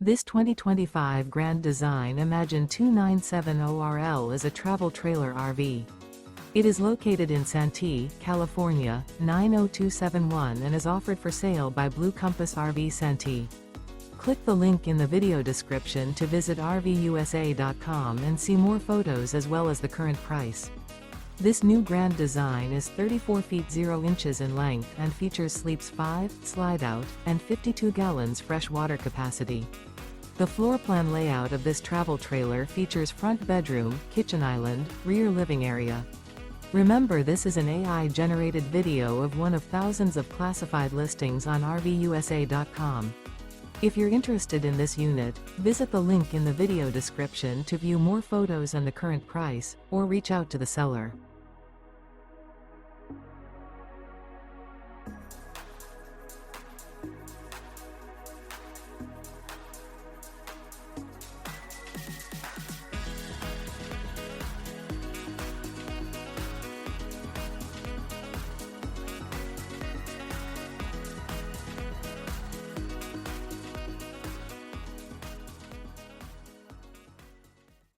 This 2025 Grand Design Imagine 2970RL is a travel trailer RV. It is located in Santee, California, 90271 and is offered for sale by Blue Compass RV Santee. Click the link in the video description to visit RVUSA.com and see more photos as well as the current price. This new Grand Design is 34 feet 0 inches in length and features sleeps 5, Slideout, and 52 gallons fresh water capacity. The floor plan layout of this travel trailer features front bedroom, kitchen island, rear living area. Remember, this is an AI-generated video of one of thousands of classified listings on RVUSA.com. If you're interested in this unit, visit the link in the video description to view more photos and the current price, or reach out to the seller.